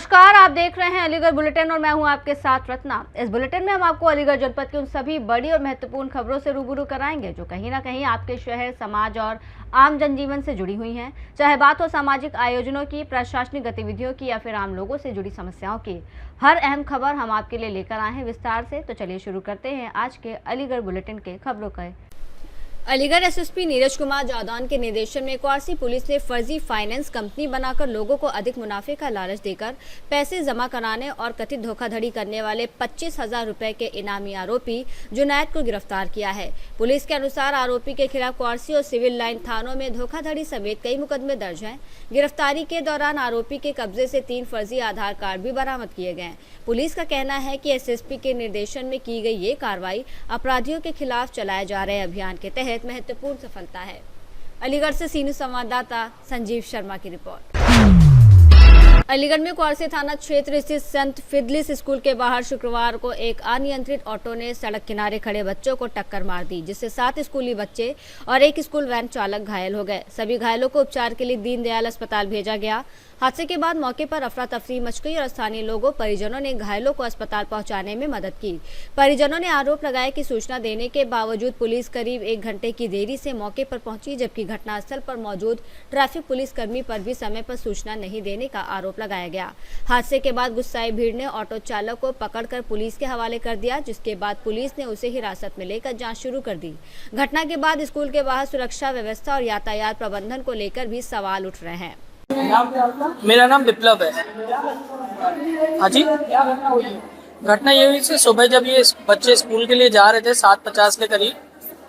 नमस्कार, आप देख रहे हैं अलीगढ़ बुलेटिन और मैं हूं आपके साथ रत्ना। इस बुलेटिन में हम आपको अलीगढ़ जनपद की उन सभी बड़ी और महत्वपूर्ण खबरों से रूबरू कराएंगे जो कहीं ना कहीं आपके शहर, समाज और आम जनजीवन से जुड़ी हुई हैं। चाहे बात हो सामाजिक आयोजनों की, प्रशासनिक गतिविधियों की या फिर आम लोगों से जुड़ी समस्याओं की, हर अहम खबर हम आपके लिए लेकर आए हैं विस्तार से। तो चलिए शुरू करते हैं आज के अलीगढ़ बुलेटिन के खबरों का। अलीगढ़ एसएसपी नीरज कुमार जादौन के निर्देशन में क्वारसी पुलिस ने फर्जी फाइनेंस कंपनी बनाकर लोगों को अधिक मुनाफे का लालच देकर पैसे जमा कराने और कथित धोखाधड़ी करने वाले 25,000 रुपए के इनामी आरोपी जुनैद को गिरफ्तार किया है। पुलिस के अनुसार आरोपी के खिलाफ क्वारसी और सिविल लाइन थानों में धोखाधड़ी समेत कई मुकदमे दर्ज हैं। गिरफ्तारी के दौरान आरोपी के कब्जे से 3 फर्जी आधार कार्ड भी बरामद किए गए। पुलिस का कहना है कि एसएसपी के निर्देशन में की गई ये कार्रवाई अपराधियों के खिलाफ चलाए जा रहे अभियान के तहत महत्वपूर्ण सफलता है। अलीगढ़ से सीनियर संवाददाता संजीव शर्मा की रिपोर्ट। अलीगढ़ में क्वारसी थाना क्षेत्र स्थित संत फिदलिस स्कूल के बाहर शुक्रवार को एक अनियंत्रित ऑटो ने सड़क किनारे खड़े बच्चों को टक्कर मार दी, जिससे 7 स्कूली बच्चे और एक स्कूल वैन चालक घायल हो गए। सभी घायलों को उपचार के लिए दीनदयाल अस्पताल भेजा गया। हादसे के बाद मौके पर अफरा तफरी मच गई और स्थानीय लोगों परिजनों ने घायलों को अस्पताल पहुंचाने में मदद की। परिजनों ने आरोप लगाया कि सूचना देने के बावजूद पुलिस करीब 1 घंटे की देरी से मौके पर पहुंची, जबकि घटनास्थल पर मौजूद ट्रैफिक पुलिस कर्मी पर भी समय पर सूचना नहीं देने का आरोप लगाया गया। हादसे के बाद गुस्साई भीड़ ने ऑटो चालक को पकड़कर पुलिस के हवाले कर दिया, जिसके बाद पुलिस ने उसे हिरासत में लेकर जांच शुरू कर दी। घटना के बाद स्कूल के बाहर सुरक्षा व्यवस्था और यातायात प्रबंधन को लेकर भी सवाल उठ रहे हैं। मेरा नाम विप्लव है। हाँ जी, घटना ये हुई थी सुबह जब ये बच्चे स्कूल के लिए जा रहे थे 7:50 के करीब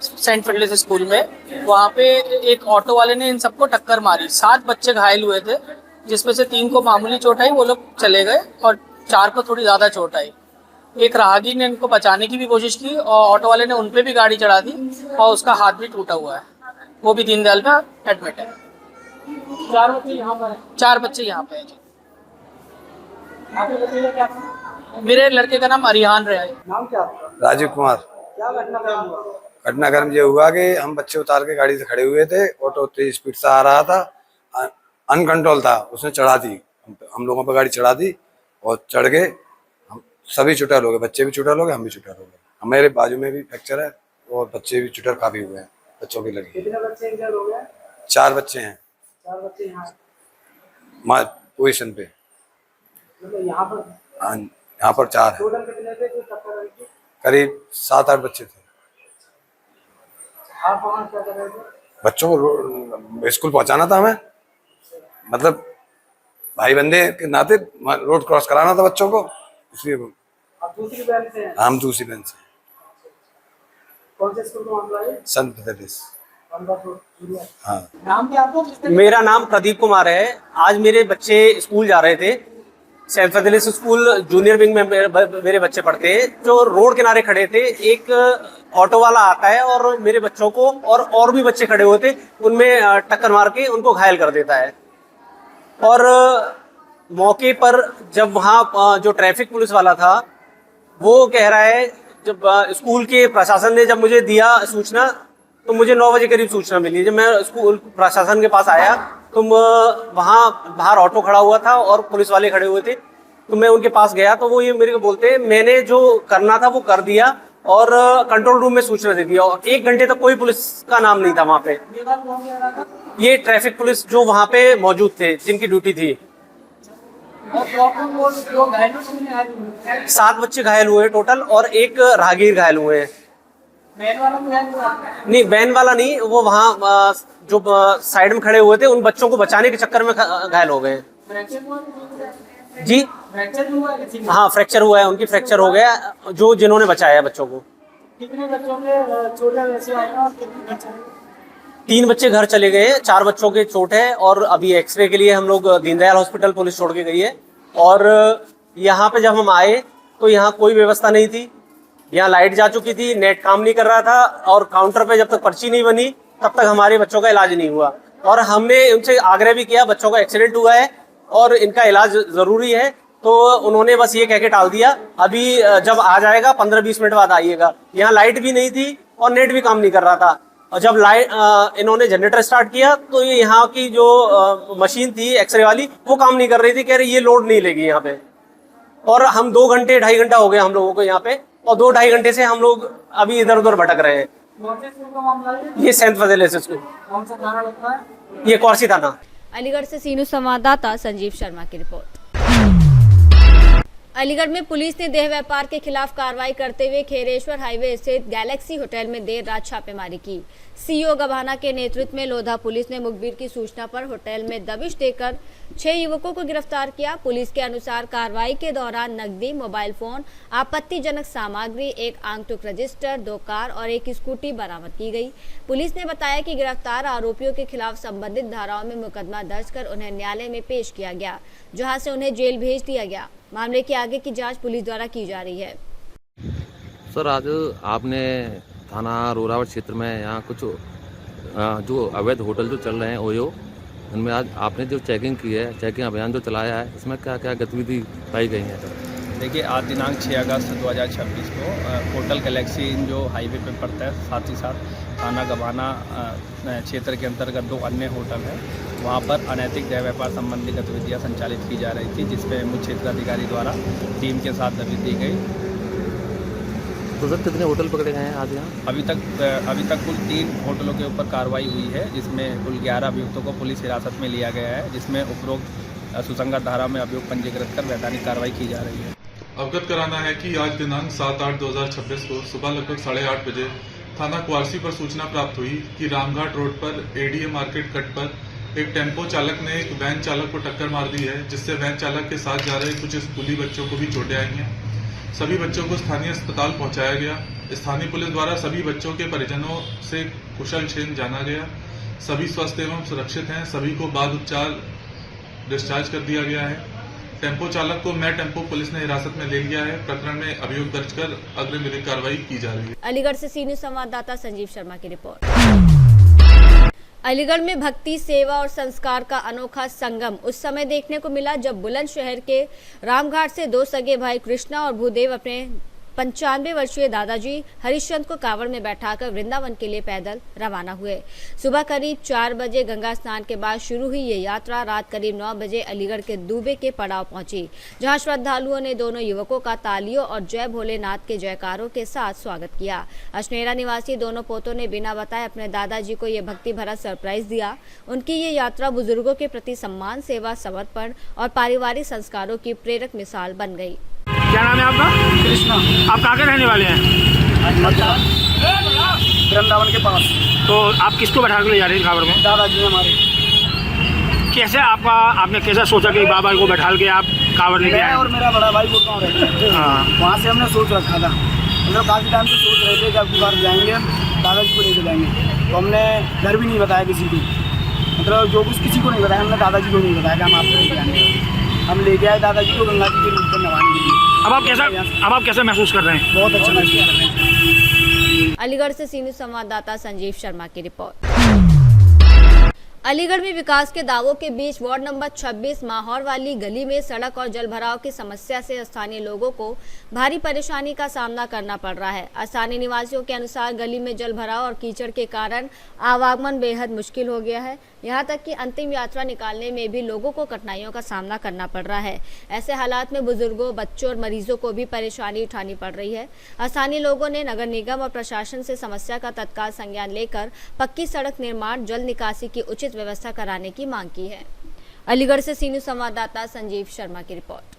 सेंट फिडलिस स्कूल में। वहाँ पे एक ऑटो वाले ने इन सबको टक्कर मारी। 7 बच्चे घायल हुए थे, जिसमें से 3 को मामूली चोट आई, वो लोग चले गए, और 4 को थोड़ी ज़्यादा चोट आई। एक राहगीर ने इनको बचाने की भी कोशिश की और ऑटो वाले ने उन पे भी गाड़ी चढ़ा दी और उसका हाथ भी टूटा हुआ है। वो भी दीनदयाल का एडमिट है। 4 बच्चे यहाँ पर हैं। 4 बच्चे यहाँ पे हैं। मेरे लड़के का नाम अरिहान है। नाम क्या? राजीव कुमार। क्या घटनाक्रम घटनाक्रम ये हुआ कि हम बच्चे उतार के गाड़ी से खड़े हुए थे, ऑटो तेज स्पीड से आ रहा था, अनकंट्रोल था, उसने चढ़ा दी, हम लोगों पर गाड़ी चढ़ा दी और चढ़ गए। हम सभी चुटर हो गए, बच्चे भी चुटर हो गए, हम भी चुटर हो गए। हमारे बाजू में भी फ्रैक्चर है और बच्चे भी चुटर काफी हुए हैं, बच्चों की लगी। कितने बच्चे इंजर्ड हो गए? 4 बच्चे हैं 4 बच्चे यहाँ पोजिशन पे। मतलब यहाँ पर यहाँ पर 4 है। टोटल कितने थे जो टक्कर हुई थी? करीब 7-8 बच्चे थे। आप वहाँ क्या कर रहे थे? बच्चों को स्कूल पहुंचाना था हमें, मतलब भाई बंदे के नाते रोड क्रॉस कराना था बच्चों को, इसलिए। आप दूसरी बैंक से हैं? हम दूसरी बैंक से। कौन से स्कूल का मामला है? संत फिदलिस। हाँ। नाम क्या आपका? मेरा नाम प्रदीप कुमार है। आज मेरे बच्चे स्कूल जा रहे थे, सेंट फिडलिस स्कूल जूनियर विंग में मेरे बच्चे पढ़ते हैं। जो रोड किनारे खड़े थे, एक ऑटो वाला आता है और मेरे बच्चों को और भी बच्चे खड़े हुए थे, उनमें टक्कर मार के उनको घायल कर देता है। और मौके पर जब वहाँ जो ट्रैफिक पुलिस वाला था, वो कह रहा है, जब स्कूल के प्रशासन ने जब मुझे दिया सूचना, तो मुझे 9 बजे करीब सूचना मिली। जब मैं स्कूल प्रशासन के पास आया तो वहाँ बाहर ऑटो खड़ा हुआ था और पुलिस वाले खड़े हुए थे, तो मैं उनके पास गया तो वो ये मेरे को बोलते हैं, मैंने जो करना था वो कर दिया और कंट्रोल रूम में सूचना दे दिया। और 1 घंटे तक कोई पुलिस का नाम नहीं था वहाँ पे। ये ट्रैफिक पुलिस जो वहाँ पे मौजूद थे, जिनकी ड्यूटी थी। 7 बच्चे घायल हुए टोटल और एक राहगीर घायल हुए हैं। नहीं, वैन वाला नहीं, वो वहाँ जो साइड में खड़े हुए थे, उन बच्चों को बचाने के चक्कर में घायल हो गए जी। हाँ, फ्रैक्चर हुआ है, उनकी फ्रैक्चर हो गया, जो जिन्होंने बचाया बच्चों को। कितने बच्चों के चोट वैसे आई और कितने बच्चे? 3 बच्चे घर चले गए, 4 बच्चों के चोट है और अभी एक्सरे के लिए हम लोग दीनदयाल हॉस्पिटल पुलिस छोड़ के गई है। और यहाँ पे जब हम आए तो यहाँ कोई व्यवस्था नहीं थी, यहाँ लाइट जा चुकी थी, नेट काम नहीं कर रहा था, और काउंटर पे जब तक पर्ची नहीं बनी तब तक हमारे बच्चों का इलाज नहीं हुआ। और हमने उनसे आग्रह भी किया, बच्चों का एक्सीडेंट हुआ है और इनका इलाज जरूरी है, तो उन्होंने बस ये कह के टाल दिया, अभी जब आ जाएगा 15-20 मिनट बाद आइएगा। यहाँ लाइट भी नहीं थी और नेट भी काम नहीं कर रहा था। और जब इन्होंने जनरेटर स्टार्ट किया तो ये यहाँ की जो मशीन थी एक्सरे वाली वो काम नहीं कर रही थी, कह रही ये लोड नहीं लेगी यहाँ पे। और हम 2 घंटे 2.5 घंटा हो गया हम लोगों को यहाँ पे, और 2-2.5 घंटे से हम लोग अभी इधर उधर भटक रहे हैं। ये सेंट फजील स्कूल, कौन सा थाना लगता है? ये कौरसी थाना। अलीगढ़ से सीनू संवाददाता संजीव शर्मा की रिपोर्ट। अलीगढ़ में पुलिस ने देह व्यापार के खिलाफ कार्रवाई करते हुए खेरेश्वर हाईवे स्थित गैलेक्सी होटल में देर रात छापेमारी की। सीओ गभाना के नेतृत्व में लोधा पुलिस ने मुखबिर की सूचना पर होटल में दबिश देकर 6 युवकों को गिरफ्तार किया। पुलिस के अनुसार कार्रवाई के दौरान नकदी, मोबाइल फोन, आपत्तिजनक सामग्री, एक आंकटुक रजिस्टर, 2 कार और 1 स्कूटी बरामद की गई। पुलिस ने बताया कि गिरफ्तार आरोपियों के खिलाफ संबंधित धाराओं में मुकदमा दर्ज कर उन्हें न्यायालय में पेश किया गया, जहां से उन्हें जेल भेज दिया गया। मामले की आगे की जांच पुलिस द्वारा की जा रही है। सर, आज आपने थाना रोरावट क्षेत्र में यहाँ कुछ जो अवैध होटल जो चल रहे हैं ओयो, उनमें आज आपने जो चेकिंग की है, चेकिंग अभियान जो चलाया है, इसमें क्या क्या गतिविधि पाई गई है? देखिए, आज दिनांक 6 अगस्त 2026 को होटल गैलेक्सी जो हाईवे पे पड़ता है, साथ ही साथ थाना गभाना क्षेत्र के अंतर्गत 2 अन्य होटल हैं, वहाँ पर अनैतिक देह व्यापार संबंधी गतिविधियाँ संचालित की जा रही थी, जिसपे मुख्य क्षेत्राधिकारी द्वारा टीम के साथ दबिश दी गई। तो सर, कितने होटल पकड़े गए हैं आज यहाँ? अभी तक कुल 3 होटलों के ऊपर कार्रवाई हुई है, जिसमें कुल 11 अभियुक्तों को पुलिस हिरासत में लिया गया है, जिसमें उपरोक्त सुसंगत धारा में अभियोग पंजीकृत कर वैधानिक कार्रवाई की जा रही है। अवगत कराना है कि आज दिनांक 7/8/2026 को सुबह लगभग 8:30 बजे थाना कुआरसी पर सूचना प्राप्त हुई कि रामघाट रोड पर एडीए मार्केट कट पर एक टेम्पो चालक ने एक वैन चालक को टक्कर मार दी है, जिससे वैन चालक के साथ जा रहे कुछ स्कूली बच्चों को भी चोटें आई हैं। सभी बच्चों को स्थानीय अस्पताल पहुंचाया गया। स्थानीय पुलिस द्वारा सभी बच्चों के परिजनों से कुशल क्षेम जाना गया। सभी स्वस्थ एवं सुरक्षित हैं। सभी को बाद उपचार डिस्चार्ज कर दिया गया है। टेम्पो चालक को मैं टेम्पो पुलिस ने हिरासत में ले लिया है। प्रकरण में अभियोग दर्ज कर अग्रिम विधिक कार्रवाई की जा रही है। अलीगढ़ से सीनियर संवाददाता संजीव शर्मा की रिपोर्ट। अलीगढ़ में भक्ति, सेवा और संस्कार का अनोखा संगम उस समय देखने को मिला जब बुलंदशहर के रामघाट से 2 सगे भाई कृष्णा और भूदेव अपने 95 वर्षीय दादाजी हरिश्चंद्र को कांवड़ में बैठाकर वृंदावन के लिए पैदल रवाना हुए। सुबह करीब 4 बजे गंगा स्नान के बाद शुरू हुई ये यात्रा रात करीब 9 बजे अलीगढ़ के दूबे के पड़ाव पहुंची, जहां श्रद्धालुओं ने दोनों युवकों का तालियों और जय भोलेनाथ के जयकारों के साथ स्वागत किया। अश्नेरा निवासी दोनों पोतों ने बिना बताए अपने दादाजी को ये भक्ति भरा सरप्राइज दिया। उनकी ये यात्रा बुजुर्गों के प्रति सम्मान, सेवा, समर्पण और पारिवारिक संस्कारों की प्रेरक मिसाल बन गई। क्या नाम है आपका? कृष्णा। आप कहाँ के रहने वाले हैं? वृंदावन के पास। तो आप किसको बैठा कर ले जा रहे हैं कांवड़ में? दादाजी हमारे। कैसे आपने कैसे सोचा कि बाबा को बैठा के आप कांवड़ लेके आए? और मेरा बड़ा भाई गाँव रहता है, वहाँ से हमने सोच रखा था। हम लोग काफ़ी टाइम से सोच रहे थे कि अब की बार जाएंगे, दादाजी को लेके जाएंगे। तो हमने घर भी नहीं बताया किसी को, मतलब जो कुछ किसी को नहीं बताया, हमने दादाजी को नहीं बताया कि हम आपको लेके आएंगे। हम लेके आए दादाजी को गंगा जी के रूप में नवाने के लिए। अब आप कैसा महसूस कर रहे हैं? बहुत अच्छा महसूस कर रहे हैं। अलीगढ़ से सीनियर संवाददाता संजीव शर्मा की रिपोर्ट। अलीगढ़ में विकास के दावों के बीच वार्ड नंबर 26 माहौर वाली गली में सड़क और जलभराव की समस्या से स्थानीय लोगों को भारी परेशानी का सामना करना पड़ रहा है। स्थानीय निवासियों के अनुसार गली में जलभराव और कीचड़ के कारण आवागमन बेहद मुश्किल हो गया है। यहाँ तक कि अंतिम यात्रा निकालने में भी लोगों को कठिनाइयों का सामना करना पड़ रहा है। ऐसे हालात में बुजुर्गों, बच्चों और मरीजों को भी परेशानी उठानी पड़ रही है। स्थानीय लोगों ने नगर निगम और प्रशासन से समस्या का तत्काल संज्ञान लेकर पक्की सड़क निर्माण, जल निकासी की उचित व्यवस्था कराने की मांग की है। अलीगढ़ से सीनियर संवाददाता संजीव शर्मा की रिपोर्ट।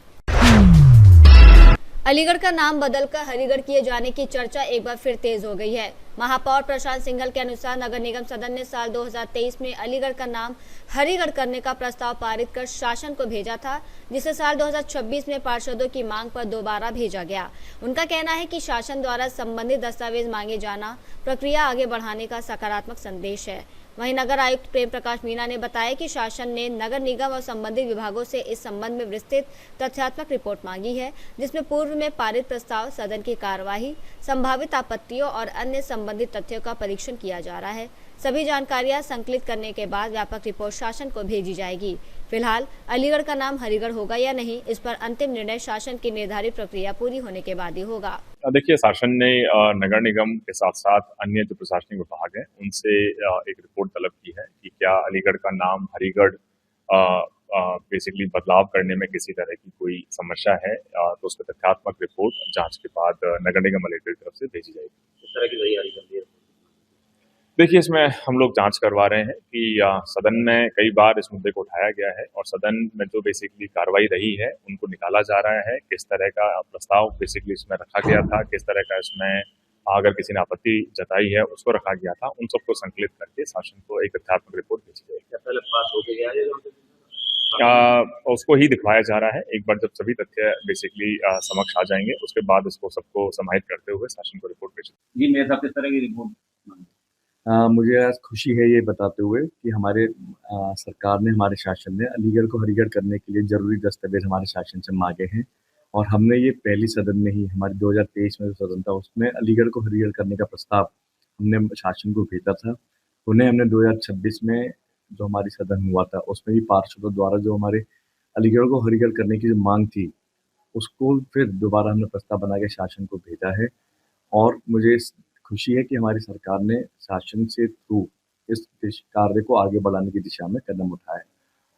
अलीगढ़ का नाम बदलकर हरिगढ़ किए जाने की चर्चा एक बार फिर तेज हो गई है। महापौर प्रशांत सिंघल के अनुसार नगर निगम सदन ने साल 2023 में अलीगढ़ का नाम हरिगढ़ करने का प्रस्ताव पारित कर शासन को भेजा था, जिसे साल 2026 में पार्षदों की मांग पर दोबारा भेजा गया। उनका कहना है कि शासन द्वारा संबंधित दस्तावेज मांगे जाना प्रक्रिया आगे बढ़ाने का सकारात्मक संदेश है। वहीं नगर आयुक्त प्रेम प्रकाश मीणा ने बताया कि शासन ने नगर निगम और संबंधित विभागों से इस संबंध में विस्तृत तथ्यात्मक रिपोर्ट मांगी है, जिसमें पूर्व में पारित प्रस्ताव, सदन की कार्यवाही, संभावित आपत्तियों और अन्य संबंधित तथ्यों का परीक्षण किया जा रहा है। सभी जानकारियां संकलित करने के बाद व्यापक रिपोर्ट शासन को भेजी जाएगी। फिलहाल अलीगढ़ का नाम हरिगढ़ होगा या नहीं, इस पर अंतिम निर्णय शासन की निर्धारित प्रक्रिया पूरी होने के बाद ही होगा। देखिए, शासन ने नगर निगम के साथ साथ अन्य जो प्रशासनिक विभाग हैं उनसे एक रिपोर्ट तलब की है कि क्या अलीगढ़ का नाम हरिगढ़ बेसिकली बदलाव करने में किसी तरह की कोई समस्या है, तो उस पर तथ्यात्मक रिपोर्ट जांच के बाद नगर निगम अलीगढ़ की तरफ से भेजी जाएगी। किस तरह की तैयारी कर ली है? देखिए, इसमें हम लोग जांच करवा रहे हैं कि सदन में कई बार इस मुद्दे को उठाया गया है और सदन में जो बेसिकली कार्रवाई रही है उनको निकाला जा रहा है। किस तरह का प्रस्ताव बेसिकली इसमें रखा गया था, किस तरह का इसमें अगर किसी ने आपत्ति जताई है उसको रखा गया था, उन सबको संकलित करके शासन को एक तथ्यात्मक रिपोर्ट भेजी जाएगी। पहले पास हो गया है उसको ही दिखवाया जा रहा है। एक बार जब सभी तथ्य बेसिकली समक्ष आ जाएंगे उसके बाद इसको सबको समाहित करते हुए शासन को रिपोर्ट भेजी। जी मेरे साथ किस तरह की रिपोर्ट? मुझे आज खुशी है ये बताते हुए कि हमारे सरकार ने, हमारे शासन ने अलीगढ़ को हरिगढ़ करने के लिए ज़रूरी दस्तावेज हमारे शासन से मांगे हैं और हमने ये पहली सदन में ही, हमारे 2023 में जो सदन था उसमें अलीगढ़ को हरिगढ़ करने का प्रस्ताव हमने शासन को भेजा था। उन्हें हमने 2026 में जो हमारी सदन हुआ था उसमें भी पार्षदों द्वारा जो हमारे अलीगढ़ को हरिगढ़ करने की जो मांग थी उसको फिर दोबारा हमने प्रस्ताव बना के शासन को भेजा है और मुझे खुशी है कि हमारी सरकार ने शासन से थ्रू इस कार्य को आगे बढ़ाने की दिशा में कदम उठाए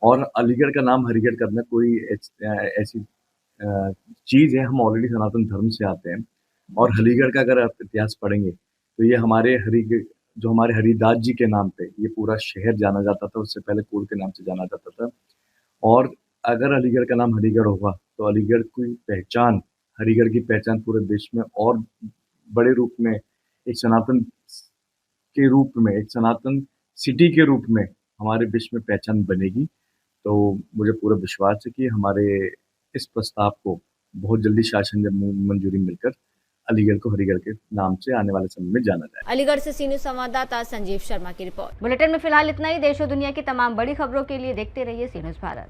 और अलीगढ़ का नाम हरिगढ़ करना कोई ऐसी चीज़ है। हम ऑलरेडी सनातन धर्म से आते हैं और अलीगढ़ का अगर आप इतिहास पढ़ेंगे तो ये हमारे जो हमारे हरिदास जी के नाम पे ये पूरा शहर जाना जाता था, उससे पहले कुल के नाम से जाना जाता था। और अगर अलीगढ़ का नाम हरिगढ़ होगा तो अलीगढ़ की पहचान, हरिगढ़ की पहचान पूरे देश में और बड़े रूप में एक सनातन के रूप में, एक सनातन सिटी के रूप में हमारे विश्व में पहचान बनेगी। तो मुझे पूरा विश्वास है कि हमारे इस प्रस्ताव को बहुत जल्दी शासन जब मंजूरी मिलकर अलीगढ़ को हरिगढ़ के नाम से आने वाले समय में जाना जाए। अलीगढ़ से सीनियर संवाददाता संजीव शर्मा की रिपोर्ट। बुलेटिन में फिलहाल इतना ही। देश और दुनिया की तमाम बड़ी खबरों के लिए देखते रहिए सी न्यूज़ भारत।